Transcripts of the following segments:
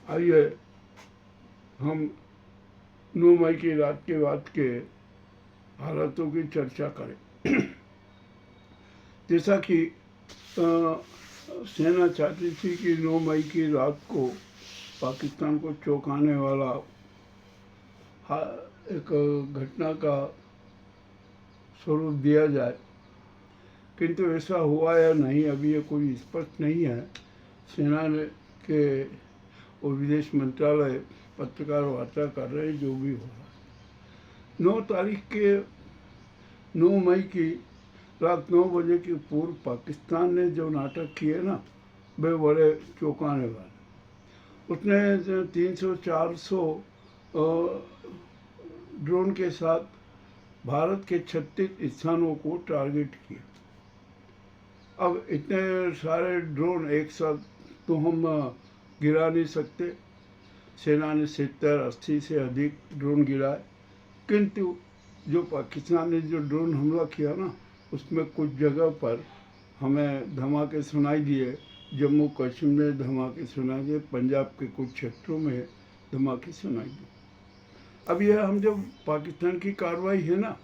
आइए हम 9 मई की रात के बाद के हालातों की चर्चा करें। जैसा कि सेना चाहती थी कि 9 मई की रात को पाकिस्तान को चौंकाने वाला एक घटना का स्वरूप दिया जाए, किंतु ऐसा हुआ या नहीं अभी ये कोई स्पष्ट नहीं है। सेना के और विदेश मंत्रालय पत्रकार वार्ता कर रहे हैं, जो भी हो रहा है। 9 तारीख के 9 मई की रात 9 बजे के पूर्व पाकिस्तान ने जो नाटक किए ना, वे बड़े चौंकाने वाले। उसने 300-400 ड्रोन के साथ भारत के 36 स्थानों को टारगेट किया। अब इतने सारे ड्रोन एक साथ तो हम गिरा नहीं सकते। सेना ने 70-80 से अधिक ड्रोन गिराए, किंतु जो पाकिस्तान ने जो ड्रोन हमला किया ना, उसमें कुछ जगह पर हमें धमाके सुनाई दिए। जम्मू कश्मीर में धमाके सुनाई दिए, पंजाब के कुछ क्षेत्रों में धमाके सुनाई दिए। अब यह हम जो पाकिस्तान की कार्रवाई है ना,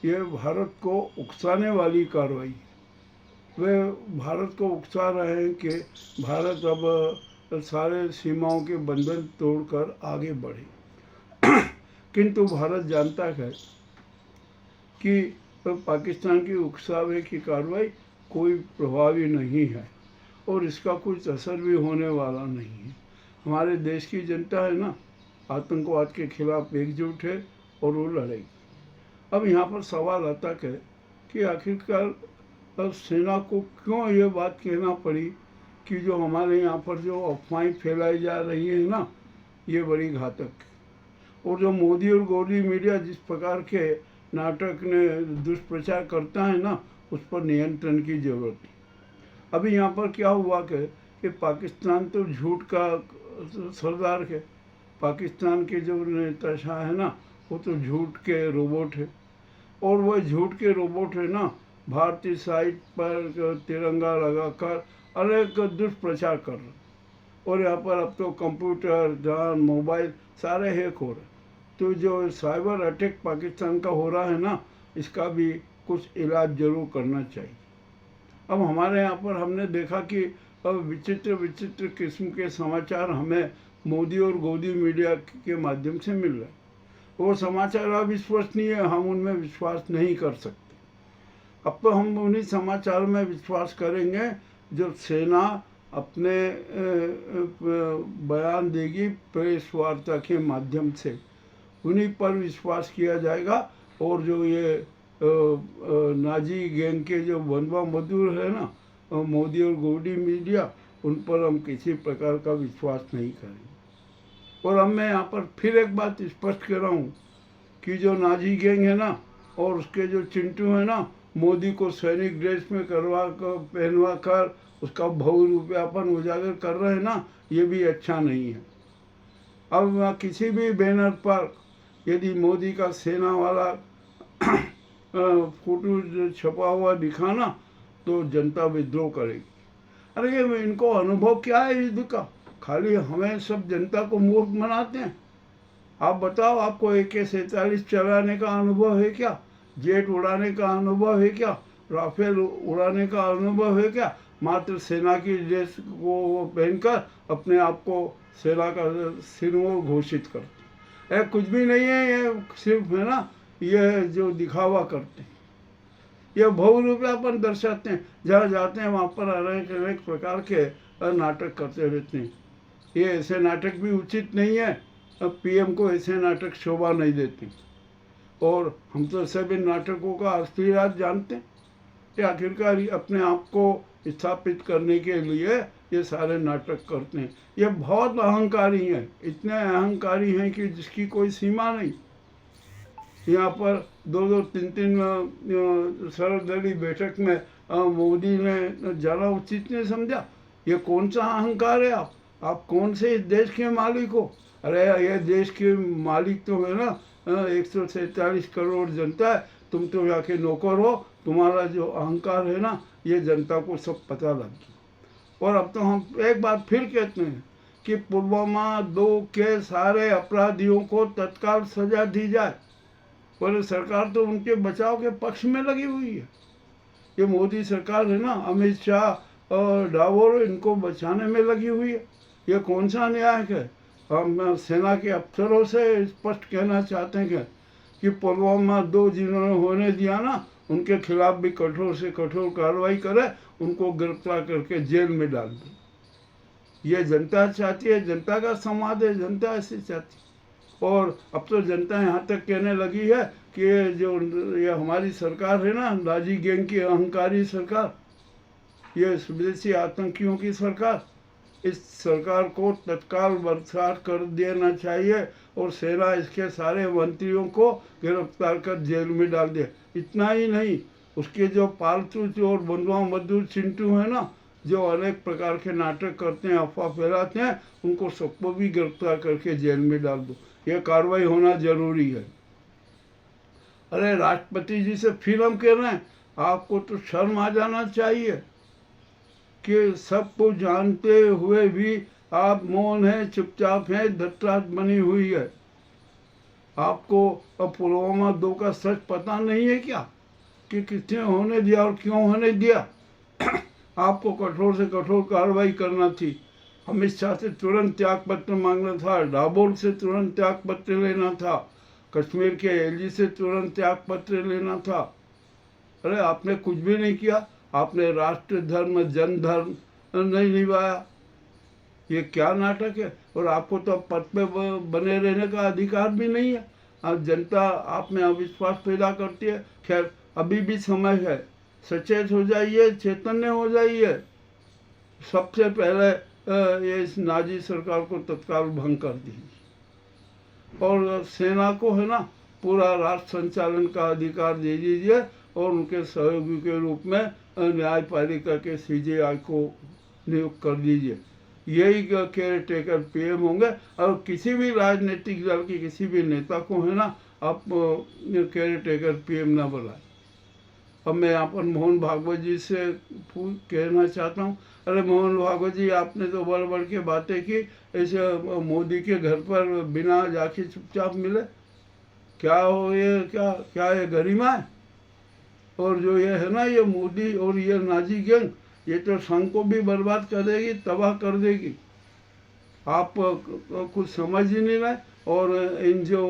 यह भारत को उकसाने वाली कार्रवाई है। वे भारत को उकसा रहे हैं कि भारत अब सारे सीमाओं के बंधन तोड़कर आगे बढ़े। किंतु भारत जानता है कि पाकिस्तान की उकसावे की कार्रवाई कोई प्रभावी नहीं है और इसका कुछ असर भी होने वाला नहीं है। हमारे देश की जनता है ना, आतंकवाद के खिलाफ एकजुट है और वो लड़ेगी। अब यहाँ पर सवाल आता है कि आखिरकार अब सेना को क्यों ये बात कहना पड़ी कि जो हमारे यहाँ पर जो अफवाहें फैलाई जा रही है ना, ये बड़ी घातक है। और जो मोदी और गौरी मीडिया जिस प्रकार के नाटक ने दुष्प्रचार करता है ना, उस पर नियंत्रण की जरूरत है। अभी यहाँ पर क्या हुआ कि पाकिस्तान तो झूठ का सरदार है। पाकिस्तान के जो नेता शाह है ना, वो तो झूठ के रोबोट है। और वह झूठ के रोबोट है ना, भारतीय साइट पर तिरंगा लगाकर अनेक दुष्प्रचार कर रहे। और यहाँ पर अब तो कंप्यूटर, जान, मोबाइल सारे हैक हो रहे। तो जो साइबर अटैक पाकिस्तान का हो रहा है ना, इसका भी कुछ इलाज जरूर करना चाहिए। अब हमारे यहाँ पर हमने देखा कि अब विचित्र विचित्र किस्म के समाचार हमें मोदी और गौदी मीडिया के माध्यम से मिल रहे हैं। वो समाचार अविश्वसनीय है, हम उनमें विश्वास नहीं कर सकते। अब तो हम उन्हीं समाचार में विश्वास करेंगे जो सेना अपने बयान देगी प्रेस वार्ता के माध्यम से, उन्हीं पर विश्वास किया जाएगा। और जो ये नाजी गैंग के जो बनवा मजदूर है ना, मोदी और गौडी मीडिया, उन पर हम किसी प्रकार का विश्वास नहीं करेंगे। और अब मैं यहाँ पर फिर एक बात स्पष्ट कर रहा हूँ कि जो नाजी गैंग है ना और उसके जो चिंटू है ना, मोदी को सैनिक ड्रेस में पहनवा कर उसका बहुरूपयापन उजागर कर रहे हैं ना, ये भी अच्छा नहीं है। अब किसी भी बैनर पर यदि मोदी का सेना वाला फोटो छपा हुआ दिखाना, तो जनता विद्रोह करेगी। अरे ये इनको अनुभव क्या है युद्ध का? खाली हमें सब जनता को मूर्ख बनाते हैं। आप बताओ, आपको AK-47 चलाने का अनुभव है क्या? जेट उड़ाने का अनुभव है क्या? राफेल उड़ाने का अनुभव है क्या? मात्र सेना की ड्रेस को पहनकर अपने आप को सेना का सिरमौर घोषित करते। कुछ भी नहीं है, ये सिर्फ है ना, ये जो दिखावा करते हैं, ये बहुरूपयापन दर्शाते हैं। जहाँ जाते हैं वहाँ पर अनेक अनेक प्रकार के नाटक करते रहते हैं। ये ऐसे नाटक भी उचित नहीं है। अब PM को ऐसे नाटक शोभा नहीं देते। और हम तो सभी नाटकों का असली राज जानते हैं कि आखिरकार अपने आप को स्थापित करने के लिए ये सारे नाटक करते हैं। ये बहुत अहंकारी हैं, इतने अहंकारी हैं कि जिसकी कोई सीमा नहीं। यहाँ पर 2-2, 3-3 सर्वदलीय बैठक में मोदी ने जाना उचित नहीं समझा। ये कौन सा अहंकार है? आप कौन से इस देश के मालिक हो? अरे ये देश के मालिक तो है ना 147 करोड़ जनता है, तुम तो यहाँ के नौकर हो। तुम्हारा जो अहंकार है ना, ये जनता को सब पता लग गया। और अब तो हम एक बात फिर कहते हैं कि पुलवामा 2 के सारे अपराधियों को तत्काल सजा दी जाए। पर सरकार तो उनके बचाव के पक्ष में लगी हुई है। ये मोदी सरकार है ना, अमित शाह और डावोर, इनको बचाने में लगी हुई है। ये कौन सा न्याय है? हम सेना के अफसरों से स्पष्ट कहना चाहते हैं कि पुलवामा 2 जिन्होंने होने दिया ना, उनके खिलाफ भी कठोर से कठोर कार्रवाई करे, उनको गिरफ्तार करके जेल में डाल दे। ये जनता चाहती है, जनता का संवाद है, जनता ऐसे चाहती है। और अब तो जनता यहाँ तक कहने लगी है कि ये हमारी सरकार है ना, नाजी गैंग की अहंकारी सरकार, ये स्वदेशी आतंकियों की सरकार, इस सरकार को तत्काल बर्खास्त कर देना चाहिए और सेना इसके सारे मंत्रियों को गिरफ्तार कर जेल में डाल दे। इतना ही नहीं, उसके जो पालतू चोर बंधुआ मजदूर चिंटू है ना, जो अनेक प्रकार के नाटक करते हैं, अफवाह फैलाते हैं, उनको सबको भी गिरफ्तार करके जेल में डाल दो। ये कार्रवाई होना जरूरी है। अरे राष्ट्रपति जी से फिर हम कह रहे हैं, आपको तो शर्म आ जाना चाहिए कि सबको जानते हुए भी आप मौन हैं, चुपचाप हैं, धतराज बनी हुई है। आपको अब पुलवामा 2 का सच पता नहीं है क्या, कि किसने होने दिया और क्यों होने दिया? आपको कठोर से कठोर कार्रवाई करना थी। अमित शाह से तुरंत त्याग पत्र मांगना था, डाबोर से तुरंत त्याग पत्र लेना था, कश्मीर के एलजी से तुरंत त्याग पत्र लेना था। अरे आपने कुछ भी नहीं किया। आपने राष्ट्र धर्म जन धर्म नहीं निभाया। ये क्या नाटक है? और आपको तो पद पे बने रहने का अधिकार भी नहीं है। अब जनता आप में अविश्वास पैदा करती है। खैर, अभी भी समय है, सचेत हो जाइए, चैतन्य हो जाइए। सबसे पहले ये इस नाजी सरकार को तत्काल भंग कर दीजिए और सेना को है ना, पूरा राष्ट्र संचालन का अधिकार दे दीजिए और उनके सहयोगी के रूप में न्यायपालिका के सीजेआई को नियुक्त कर दीजिए। यही केयर टेकर पीएम होंगे। और किसी भी राजनीतिक दल के किसी भी नेता को है ना, आप केयर टेकर पीएम ना बनाए। अब मैं यहाँ पर मोहन भागवत जी से कहना चाहता हूँ, अरे मोहन भागवत जी, आपने तो बढ़ बढ़ के बातें की, ऐसे मोदी के घर पर बिना जाके चुपचाप मिले। क्या हो ये, क्या ये गरिमा है? और जो ये है ना, ये मोदी और ये नाजी गैंग, ये तो संघ को भी बर्बाद कर देगी, तबाह कर देगी। आप कुछ समझ ही नहीं रहे। और इन जो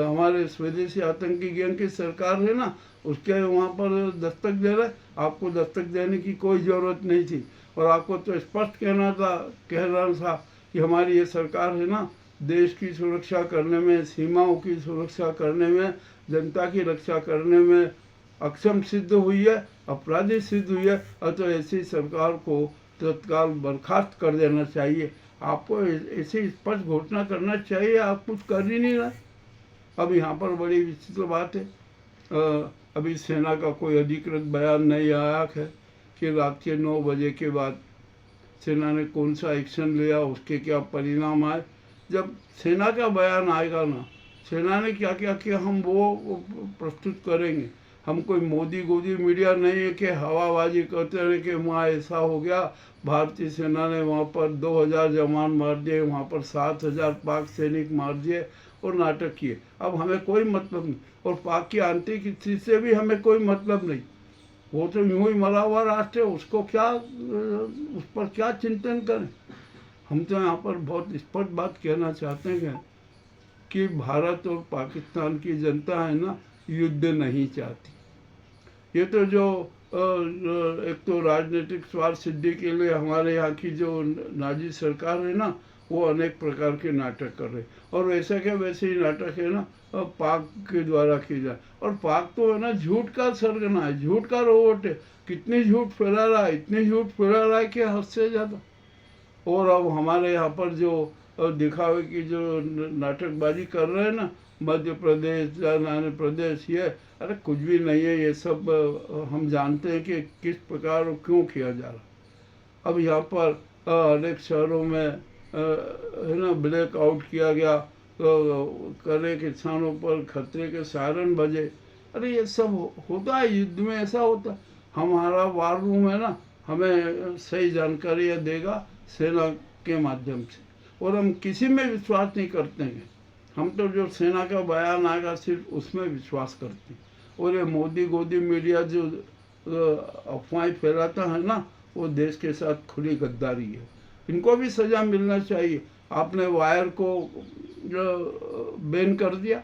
हमारे स्वदेशी आतंकी गैंग की सरकार है ना, उसके वहाँ पर दस्तक दे रहे। आपको दस्तक देने की कोई ज़रूरत नहीं थी। और आपको तो स्पष्ट कह रहा था कि हमारी ये सरकार है ना, देश की सुरक्षा करने में, सीमाओं की सुरक्षा करने में, जनता की रक्षा करने में अक्षम सिद्ध हुई है, अपराधी सिद्ध हुई है। और तो ऐसी सरकार को तत्काल बर्खास्त कर देना चाहिए। आपको ऐसी स्पष्ट घोषणा करना चाहिए। आप कुछ कर ही नहीं रहे। अब यहाँ पर बड़ी विचित्र बात है, अभी सेना का कोई अधिकृत बयान नहीं आया है कि रात के 9 बजे के बाद सेना ने कौन सा एक्शन लिया, उसके क्या परिणाम आए। जब सेना का बयान आएगा ना, सेना ने क्या क्या किया, हम वो प्रस्तुत करेंगे। हम कोई मोदी गोदी मीडिया नहीं है कि हवाबाजी करते रहे कि वहाँ ऐसा हो गया, भारतीय सेना ने वहाँ पर 2000 जवान मार दिए, वहाँ पर 7000 पाक सैनिक मार दिए और नाटक किए। अब हमें कोई मतलब नहीं, और पाक की आंतरिक स्थिति से भी हमें कोई मतलब नहीं। वो तो यूँ ही मरा हुआ राष्ट्र है, उसको क्या, उस पर क्या चिंतन करें। हम तो यहाँ पर बहुत स्पष्ट बात कहना चाहते हैं कि भारत और पाकिस्तान की जनता है ना, युद्ध नहीं चाहती। ये तो जो एक तो राजनीतिक स्वार्थ सिद्धि के लिए हमारे यहाँ की जो नाजी सरकार है ना, वो अनेक प्रकार के नाटक कर रहे। और वैसे के वैसे ही नाटक है ना, पाक के द्वारा की जाए। और पाक तो है ना झूठ का सरगना है, झूठ का रोबोट है। कितनी झूठ फैला रहा है, इतनी झूठ फैला रहा है कि हद से ज़्यादा। और अब हमारे यहाँ पर जो दिखावे की जो नाटकबाजी कर रहे हैं ना, मध्य प्रदेश, आंध्र प्रदेश, ये अरे कुछ भी नहीं है। ये सब हम जानते हैं कि किस प्रकार और क्यों किया जा रहा। अब यहाँ पर अनेक शहरों में है ना ब्लैक आउट किया गया, करे किसानों पर खतरे के सायरन बजे। अरे ये सब होता है, युद्ध में ऐसा होता है। हमारा वार रूम है ना, हमें सही जानकारी देगा, सेना के माध्यम से, और हम किसी में विश्वास नहीं करते हैं। हम तो जो सेना का बयान आएगा सिर्फ उसमें विश्वास करते हैं। और ये मोदी गोदी मीडिया जो अफवाहें फैलाता है ना, वो देश के साथ खुली गद्दारी है। इनको भी सज़ा मिलना चाहिए। आपने वायर को जो बैन कर दिया,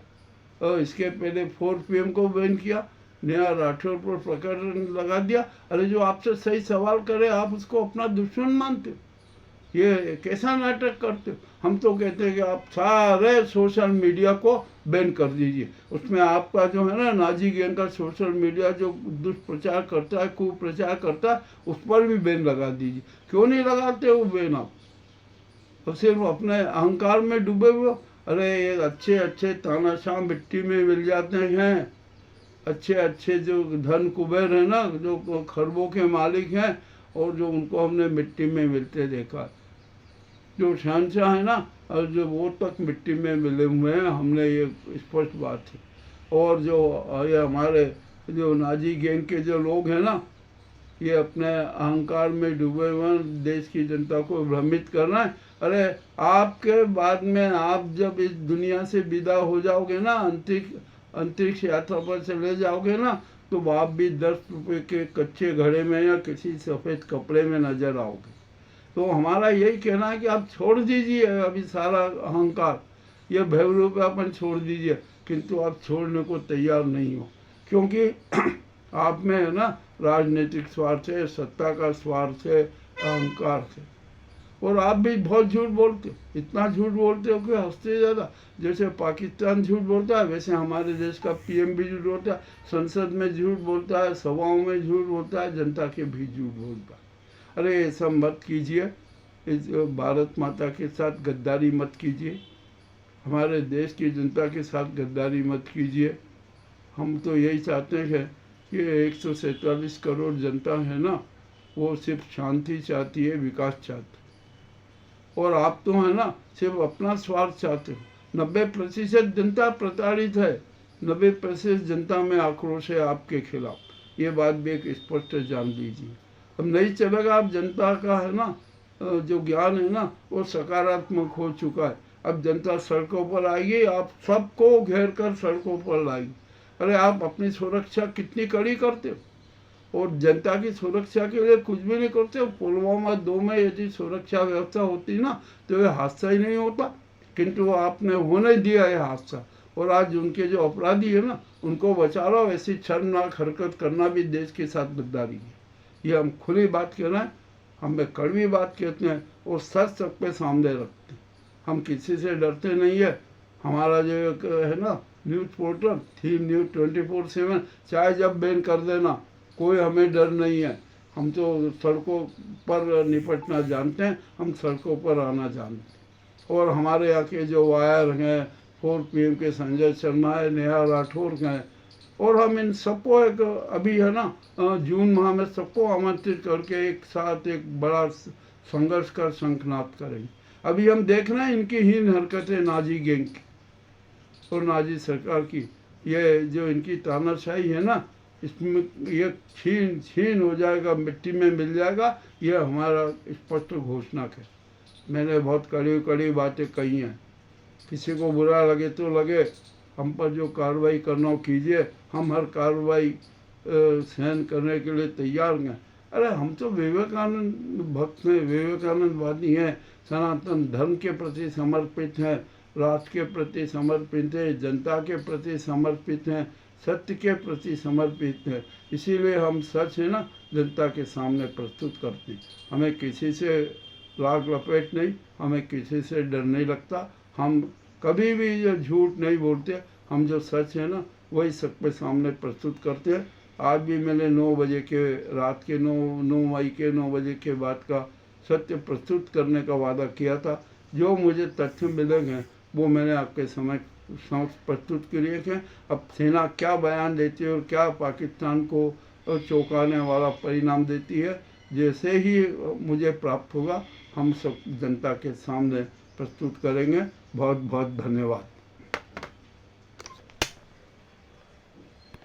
और इसके पहले 4 PM को बैन किया, नेहा राठौर पर प्रकरण लगा दिया। अरे जो आपसे सही सवाल करे आप उसको अपना दुश्मन मानते हो, ये कैसा नाटक करते हो। हम तो कहते हैं कि आप सारे सोशल मीडिया को बैन कर दीजिए। उसमें आपका जो है ना नाजी गैंग का सोशल मीडिया जो दुष्प्रचार करता है, कुप्रचार करता है, उस पर भी बैन लगा दीजिए। क्यों नहीं लगाते वो बैन आप? तो सिर्फ अपने अहंकार में डूबे हुए। अरे ये अच्छे अच्छे तानाशाह मिट्टी में मिल जाते हैं। अच्छे अच्छे जो धन कुबेर है ना, जो खरबों के मालिक हैं, और जो उनको हमने मिट्टी में मिलते देखा। जो शहंशाह है ना, और जो वो तक मिट्टी में मिले हुए हैं, हमने ये स्पष्ट बात है। और जो ये हमारे जो नाजी गैंग के जो लोग हैं ना, ये अपने अहंकार में डूबे हुए हैं, देश की जनता को भ्रमित करना है। अरे आपके बाद में आप जब इस दुनिया से विदा हो जाओगे ना, अंतरिक्ष यात्रा पर चले जाओगे ना, तो आप भी 10 रुपये के कच्चे घड़े में या किसी सफ़ेद कपड़े में नजर आओगे। तो हमारा यही कहना है कि आप छोड़ दीजिए अभी सारा अहंकार, ये भयरूपापन छोड़ दीजिए। किंतु आप छोड़ने को तैयार नहीं हो, क्योंकि आप में है ना राजनीतिक स्वार्थ है, सत्ता का स्वार्थ है, अहंकार है। और आप भी बहुत झूठ बोलते हो, इतना झूठ बोलते हो कि हंसते ज़्यादा। जैसे पाकिस्तान झूठ बोलता है, वैसे हमारे देश का PM भी झूठ बोलता है, संसद में झूठ बोलता है, सभाओं में झूठ बोलता है, जनता के भी झूठ बोलता है। अरे ये सब मत कीजिए, इस भारत माता के साथ गद्दारी मत कीजिए, हमारे देश की जनता के साथ गद्दारी मत कीजिए। हम तो यही चाहते हैं कि 147 करोड़ जनता है ना, वो सिर्फ शांति चाहती है, विकास चाहती है। और आप तो है ना सिर्फ अपना स्वार्थ चाहते हो। 90% जनता प्रताड़ित है, 90% जनता में आक्रोश है आपके खिलाफ। ये बात भी एक स्पष्ट जान लीजिए। अब नहीं चलेगा। अब जनता का है ना जो ज्ञान है ना, वो सकारात्मक हो चुका है। अब जनता सड़कों पर आएगी, आप सबको घेर कर सड़कों पर लाएगी। अरे आप अपनी सुरक्षा कितनी कड़ी करते हो, और जनता की सुरक्षा के लिए कुछ भी नहीं करते हो। पुलवामा 2 में यदि सुरक्षा व्यवस्था होती ना, तो ये हादसा ही नहीं होता। किंतु आपने होने दिया है हादसा, और आज उनके जो अपराधी है ना, उनको बचा लो। ऐसी शर्मनाक हरकत करना भी देश के साथ गद्दारी है। ये हम खुली बात कह रहे हैं, हमें कड़वी बात कहते हैं, और सच सबके सामने रखते हैं। हम किसी से डरते नहीं है। हमारा जो एक है ना न्यूज़ पोर्टल थी न्यूज़ 24/7, चाहे जब बैन कर देना, कोई हमें डर नहीं है। हम तो सड़कों पर निपटना जानते हैं, हम सड़कों पर आना जानते हैं। और हमारे यहाँ के जो वायर हैं, 4 PM के संजय शर्मा है, नेहा राठौर हैं, और हम इन सबको एक अभी है ना जून माह में सबको आमंत्रित करके एक साथ एक बड़ा संघर्ष का शंखनाद करेंगे। अभी हम देख रहे हैं इनकी हीन हरकतें नाजी गैंग की और नाजी सरकार की। ये जो इनकी तानाशाही है ना, इसमें ये छीन हो जाएगा, मिट्टी में मिल जाएगा। ये हमारा स्पष्ट घोषणा है। मैंने बहुत कड़ी कड़ी बातें कही हैं। किसी को बुरा लगे तो लगे, हम पर जो कार्रवाई करना हो कीजिए, हम हर कार्रवाई सहन करने के लिए तैयार हैं। अरे हम तो विवेकानंद भक्त हैं, विवेकानंदवादी हैं, सनातन धर्म के प्रति समर्पित हैं, राष्ट्र के प्रति समर्पित हैं, जनता के प्रति समर्पित हैं, सत्य के प्रति समर्पित हैं। इसीलिए हम सच है ना जनता के सामने प्रस्तुत करते हैं। हमें किसी से लाग लपेट नहीं, हमें किसी से डर नहीं लगता। हम कभी भी ये झूठ नहीं बोलते, हम जो सच है ना वही सबके सामने प्रस्तुत करते हैं। आज भी मैंने 9 बजे के रात के 9 मई के 9 बजे के बाद का सत्य प्रस्तुत करने का वादा किया था। जो मुझे तथ्य मिलेंगे वो मैंने आपके समक्ष प्रस्तुत किए हैं। अब सेना क्या बयान देती है और क्या पाकिस्तान को चौंकाने वाला परिणाम देती है, जैसे ही मुझे प्राप्त होगा हम सब जनता के सामने प्रस्तुत करेंगे। बहुत बहुत धन्यवाद।